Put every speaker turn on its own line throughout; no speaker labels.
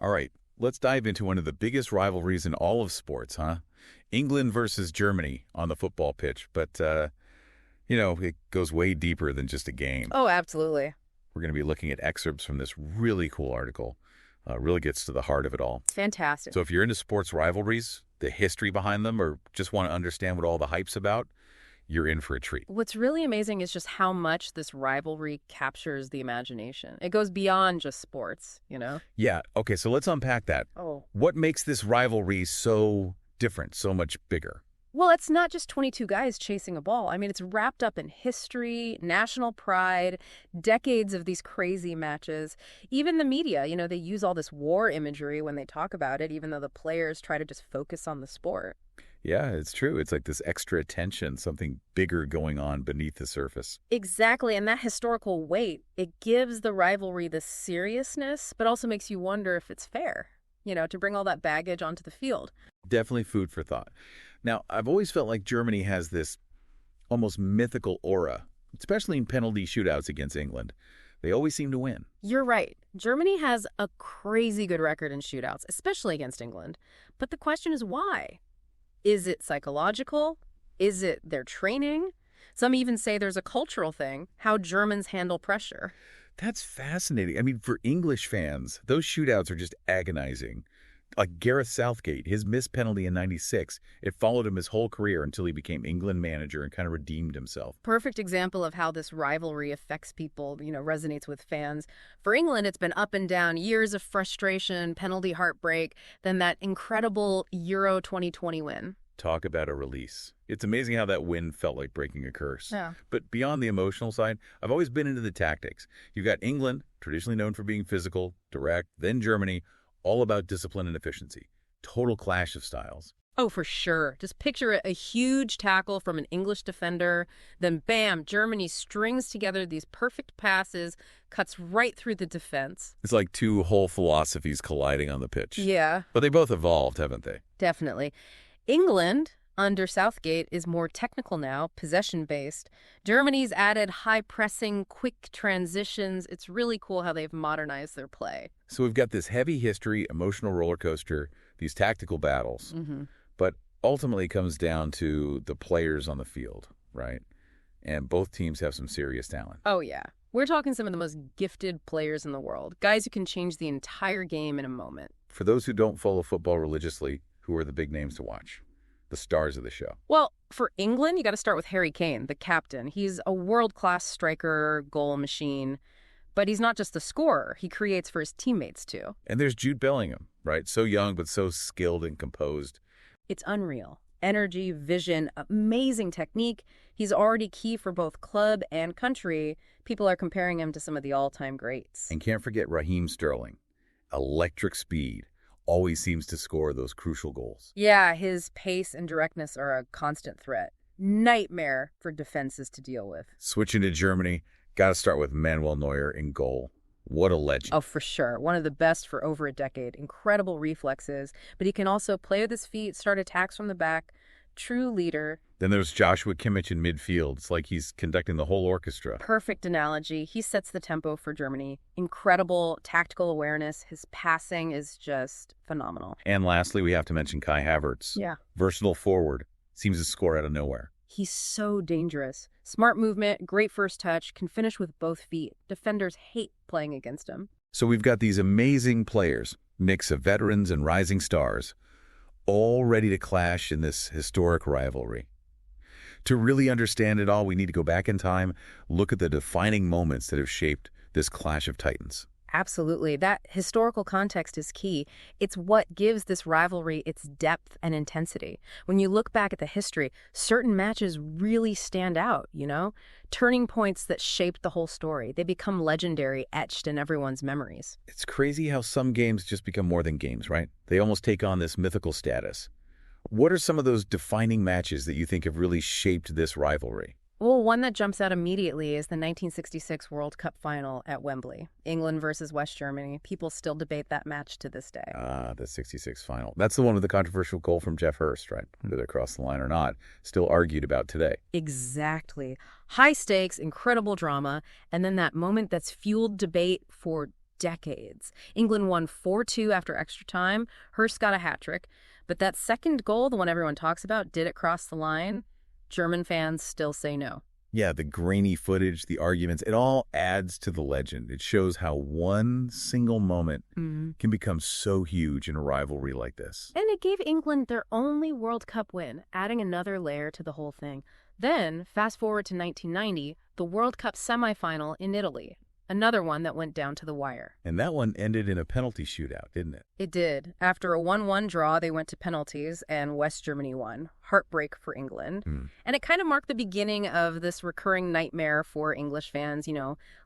All right, let's dive into one of the biggest rivalries in all of sports, huh? England versus Germany on the football pitch. But, it goes way deeper than just a game.
Oh, absolutely.
We're going to be looking at excerpts from this really cool article. Really gets to the heart of it all.
Fantastic.
So if you're into sports rivalries, the history behind them, or just want to understand what all the hype's about, you're in for a treat.
What's really amazing is just how much this rivalry captures the imagination. It goes beyond just sports, you know?
Yeah, okay, so let's unpack that.
Oh.
What makes this rivalry so different, so much bigger?
Well, it's not just 22 guys chasing a ball. I mean, it's wrapped up in history, national pride, decades of these crazy matches. Even the media, they use all this war imagery when they talk about it, even though the players try to just focus on the sport.
Yeah, it's true. It's like this extra attention, something bigger going on beneath the surface.
Exactly, and that historical weight, it gives the rivalry this seriousness, but also makes you wonder if it's fair, to bring all that baggage onto the field.
Definitely food for thought. Now, I've always felt like Germany has this almost mythical aura, especially in penalty shootouts against England. They always seem to win.
You're right. Germany has a crazy good record in shootouts, especially against England. But the question is why? Is it psychological? Is it their training? Some even say there's a cultural thing, how Germans handle pressure.
That's fascinating. I mean, for English fans, those shootouts are just agonizing. Like Gareth Southgate, his missed penalty in '96, it followed him his whole career until he became England manager and kind of redeemed himself.
Perfect example of how this rivalry affects people, resonates with fans. For England, it's been up and down, years of frustration, penalty heartbreak, then that incredible Euro 2020 win.
Talk about a release. It's amazing how that win felt like breaking a curse.
Yeah.
But beyond the emotional side, I've always been into the tactics. You've got England, traditionally known for being physical, direct, then Germany, all about discipline and efficiency. Total clash of styles.
Oh, for sure. Just picture it, a huge tackle from an English defender, then bam, Germany strings together these perfect passes, cuts right through the defense.
It's like two whole philosophies colliding on the pitch.
Yeah.
But they both evolved, haven't they?
Definitely. England, under Southgate, is more technical now, possession-based. Germany's added high-pressing, quick transitions. It's really cool how they've modernized their play.
So we've got this heavy history, emotional roller coaster, these tactical battles.
Mm-hmm.
But ultimately it comes down to the players on the field, right? And both teams have some serious talent.
Oh, yeah. We're talking some of the most gifted players in the world, guys who can change the entire game in a moment.
For those who don't follow football religiously, who are the big names to watch? The stars of the show.
Well, for England, you got to start with Harry Kane, the captain. He's a world-class striker, goal machine. But he's not just a scorer. He creates for his teammates, too.
And there's Jude Bellingham, right? So young, but so skilled and composed.
It's unreal. Energy, vision, amazing technique. He's already key for both club and country. People are comparing him to some of the all-time greats.
And can't forget Raheem Sterling. Electric speed. Always seems to score those crucial goals.
Yeah, his pace and directness are a constant threat. Nightmare for defenses to deal with.
Switching to Germany, got to start with Manuel Neuer in goal. What a legend.
Oh, for sure. One of the best for over a decade. Incredible reflexes. But he can also play with his feet, start attacks from the back. True leader.
Then there's Joshua Kimmich in midfield. It's like he's conducting the whole orchestra.
Perfect analogy. He sets the tempo for Germany. Incredible tactical awareness. His passing is just phenomenal.
And lastly, we have to mention Kai Havertz.
Yeah.
Versatile forward. Seems to score out of nowhere.
He's so dangerous. Smart movement, great first touch, can finish with both feet. Defenders hate playing against him.
So we've got these amazing players, mix of veterans and rising stars, all ready to clash in this historic rivalry. To really understand it all, we need to go back in time, look at the defining moments that have shaped this clash of titans.
Absolutely. That historical context is key. It's what gives this rivalry its depth and intensity. When you look back at the history, certain matches really stand out, Turning points that shaped the whole story. They become legendary, etched in everyone's memories.
It's crazy how some games just become more than games, right? They almost take on this mythical status. What are some of those defining matches that you think have really shaped this rivalry?
Well, one that jumps out immediately is the 1966 World Cup final at Wembley, England versus West Germany. People still debate that match to this day.
The 66 final. That's the one with the controversial goal from Jeff Hurst, right? Whether they crossed the line or not, still argued about today.
Exactly. High stakes, incredible drama, and then that moment that's fueled debate for decades. England won 4-2 after extra time. Hurst got a hat trick. But that second goal, the one everyone talks about, did it cross the line? German fans still say no.
Yeah, the grainy footage, the arguments, it all adds to the legend. It shows how one single moment can become so huge in a rivalry like this.
And it gave England their only World Cup win, adding another layer to the whole thing. Then, fast forward to 1990, the World Cup semifinal in Italy. Another one that went down to the wire.
And that one ended in a penalty shootout, didn't it?
It did. After a 1-1 draw, they went to penalties, and West Germany won. Heartbreak for England. And it kind of marked the beginning of this recurring nightmare for English fans,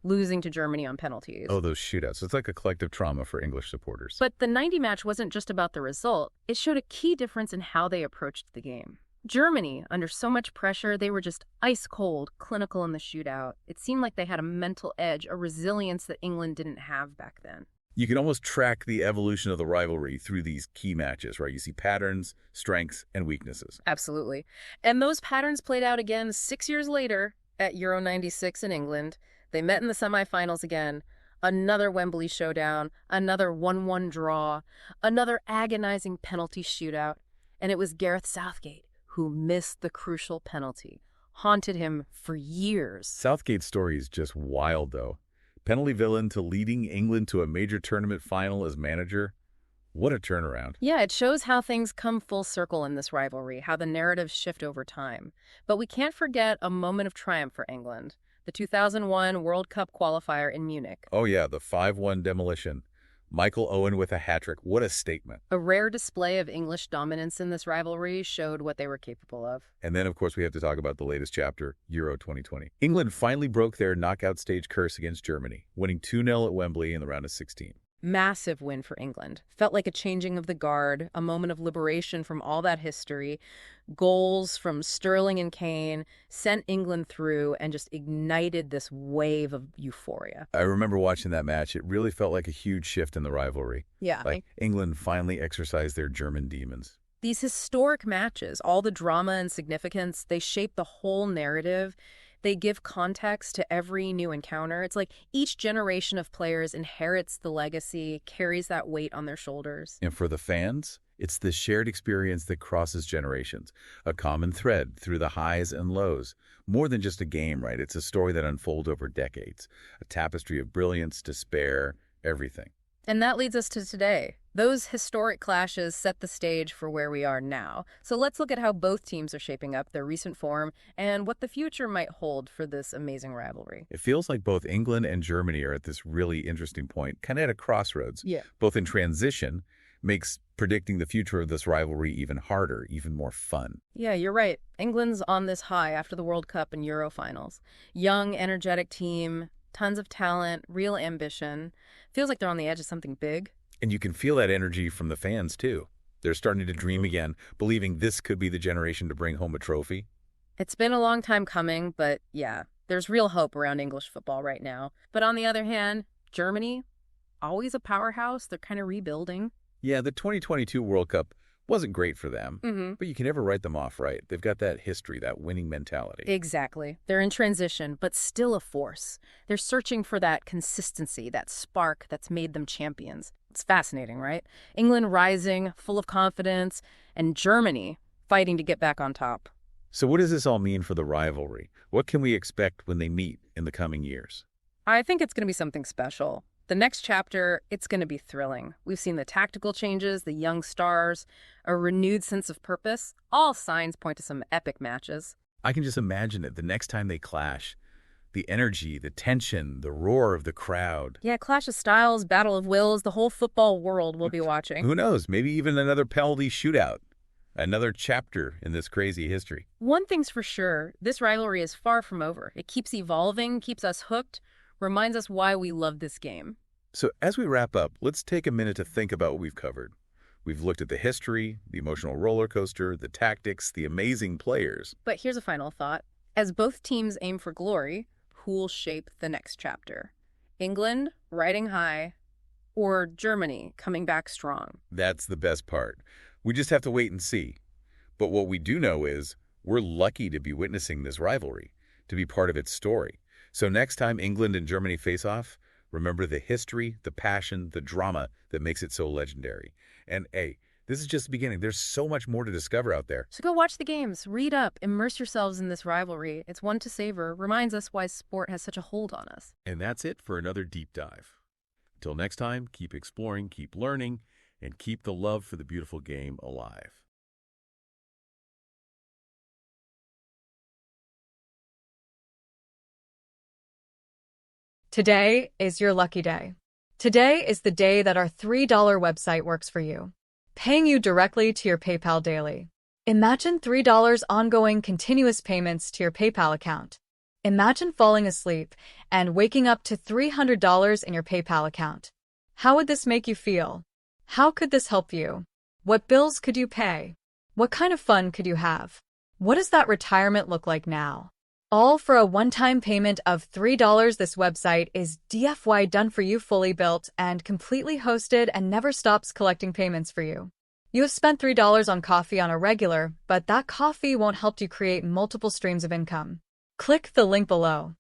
losing to Germany on penalties.
Oh, those shootouts. It's like a collective trauma for English supporters.
But the 90 match wasn't just about the result. It showed a key difference in how they approached the game. Germany, under so much pressure, they were just ice cold, clinical in the shootout. It seemed like they had a mental edge, a resilience that England didn't have back then.
You can almost track the evolution of the rivalry through these key matches, right? You see patterns, strengths, and weaknesses.
Absolutely. And those patterns played out again 6 years later at Euro 96 in England. They met in the semifinals again. Another Wembley showdown, another 1-1 draw, another agonizing penalty shootout. And it was Gareth Southgate who missed the crucial penalty, haunted him for years.
Southgate's story is just wild, though. Penalty villain to leading England to a major tournament final as manager. What a turnaround.
Yeah, it shows how things come full circle in this rivalry, how the narratives shift over time. But we can't forget a moment of triumph for England. The 2001 World Cup qualifier in Munich.
Oh yeah, the 5-1 demolition. Michael Owen with a hat-trick. What a statement.
A rare display of English dominance in this rivalry showed what they were capable of.
And then, of course, we have to talk about the latest chapter, Euro 2020. England finally broke their knockout stage curse against Germany, winning 2-0 at Wembley in the round of 16.
Massive win for England. Felt like a changing of the guard, a moment of liberation from all that history. Goals from Sterling and Kane sent England through and just ignited this wave of euphoria.
I remember watching that match. It really felt like a huge shift in the rivalry.
Yeah.
Like England finally exercised their German demons.
These historic matches, all the drama and significance, they shape the whole narrative. They give context to every new encounter. It's like each generation of players inherits the legacy, carries that weight on their shoulders.
And for the fans, it's this shared experience that crosses generations, a common thread through the highs and lows. More than just a game, right? It's a story that unfolds over decades, a tapestry of brilliance, despair, everything.
And that leads us to today. Those historic clashes set the stage for where we are now. So let's look at how both teams are shaping up, their recent form, and what the future might hold for this amazing rivalry.
It feels like both England and Germany are at this really interesting point, kind of at a crossroads.
Yeah.
Both in transition, makes predicting the future of this rivalry even harder, even more fun.
Yeah, you're right. England's on this high after the World Cup and Euro finals. Young, energetic team, tons of talent, real ambition. Feels like they're on the edge of something big.
And you can feel that energy from the fans, too. They're starting to dream again, believing this could be the generation to bring home a trophy.
It's been a long time coming, but yeah, there's real hope around English football right now. But on the other hand, Germany, always a powerhouse. They're kind of rebuilding.
Yeah, the 2022 World Cup wasn't great for them, but you can never write them off, right? They've got that history, that winning mentality.
Exactly. They're in transition, but still a force. They're searching for that consistency, that spark that's made them champions. It's fascinating, right? England rising, full of confidence, and Germany fighting to get back on top.
So what does this all mean for the rivalry? What can we expect when they meet in the coming years?
I think it's going to be something special. The next chapter, it's going to be thrilling. We've seen the tactical changes, the young stars, a renewed sense of purpose. All signs point to some epic matches.
I can just imagine it the next time they clash. The energy, the tension, the roar of the crowd.
Yeah, clash of styles, battle of wills, the whole football world will be watching.
Who knows? Maybe even another penalty shootout. Another chapter in this crazy history.
One thing's for sure, this rivalry is far from over. It keeps evolving, keeps us hooked, reminds us why we love this game.
So as we wrap up, let's take a minute to think about what we've covered. We've looked at the history, the emotional roller coaster, the tactics, the amazing players.
But here's a final thought. As both teams aim for glory, who'll shape the next chapter? England, riding high, or Germany, coming back strong?
That's the best part. We just have to wait and see. But what we do know is we're lucky to be witnessing this rivalry, to be part of its story. So next time England and Germany face off, Remember the history, the passion, the drama that makes it so legendary. And hey, this is just the beginning. There's so much more to discover out there.
So go watch the games, read up, immerse yourselves in this rivalry. It's one to savor, reminds us why sport has such a hold on us.
And that's it for another deep dive. Until next time, keep exploring, keep learning, and keep the love for the beautiful game alive.
Today is your lucky day. Today is the day that our $3 website works for you, paying you directly to your PayPal daily. Imagine $3 ongoing continuous payments to your PayPal account. Imagine falling asleep and waking up to $300 in your PayPal account. How would this make you feel? How could this help you? What bills could you pay? What kind of fun could you have? What does that retirement look like now? All for a one-time payment of $3. This website is DFY done for you, fully built and completely hosted, and never stops collecting payments for you. You have spent $3 on coffee on a regular, but that coffee won't help you create multiple streams of income. Click the link below.